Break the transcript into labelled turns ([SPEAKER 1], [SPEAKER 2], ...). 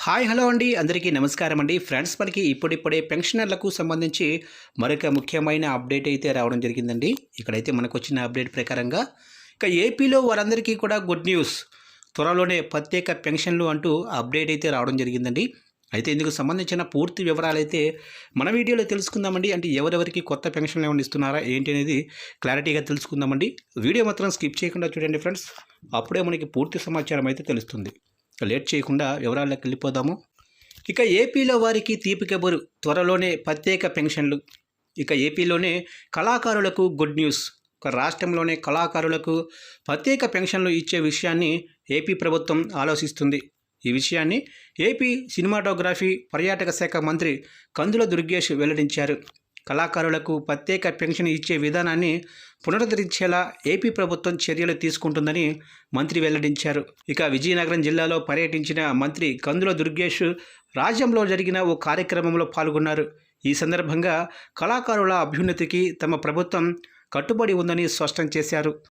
[SPEAKER 1] Hi hello అండి అందరికీ నమస్కారం అండి ఫ్రెండ్స్ మనకి ఇప్పుడిప్పుడే పెన్షనర్లకు సంబంధించి మరొక ముఖ్యమైన అప్డేట్ అయితే రావడం జరిగిందండి. ఇక్కడైతే మనకు వచ్చిన అప్డేట్ ప్రకారంగా ఇక ఏపీలో వారందరికీ కూడా గుడ్ న్యూస్, త్వరలోనే ప్రత్యేక పెన్షన్లు అంటూ అప్డేట్ అయితే రావడం జరిగిందండి. అయితే ఇందుకు సంబంధించిన పూర్తి వివరాలు అయితే మన వీడియోలో తెలుసుకుందామండి. అంటే ఎవరెవరికి కొత్త పెన్షన్లు ఏమైనా ఇస్తున్నారా ఏంటి అనేది క్లారిటీగా తెలుసుకుందామండి. వీడియో మాత్రం స్కిప్ చేయకుండా చూడండి ఫ్రెండ్స్, అప్పుడే మనకి పూర్తి సమాచారం అయితే తెలుస్తుంది. లేట్ చేయకుండా వివరాల్లోకి వెళ్ళిపోదాము. ఇక ఏపీలో వారికి తీపి కబురు, త్వరలోనే ప్రత్యేక పెన్షన్లు. ఇక ఏపీలోనే కళాకారులకు గుడ్ న్యూస్. ఒక రాష్ట్రంలోనే కళాకారులకు ప్రత్యేక పెన్షన్లు ఇచ్చే విషయాన్ని ఏపీ ప్రభుత్వం ఆలోచిస్తుంది. ఈ విషయాన్ని ఏపీ సినిమాటోగ్రఫీ పర్యాటక శాఖ మంత్రి కందుల దుర్గేష్ వెల్లడించారు. కళాకారులకు ప్రత్యేక పెన్షన్ ఇచ్చే విధానాన్ని పునరుద్ధరించేలా ఏపీ ప్రభుత్వం చర్యలు తీసుకుంటుందని మంత్రి వెల్లడించారు. ఇక విజయనగరం జిల్లాలో పర్యటించిన మంత్రి కందుల దుర్గేష్ రాజ్యంలో జరిగిన ఓ కార్యక్రమంలో పాల్గొన్నారు. ఈ సందర్భంగా కళాకారుల అభ్యున్నతికి తమ ప్రభుత్వం కట్టుబడి ఉందని స్పష్టం చేశారు.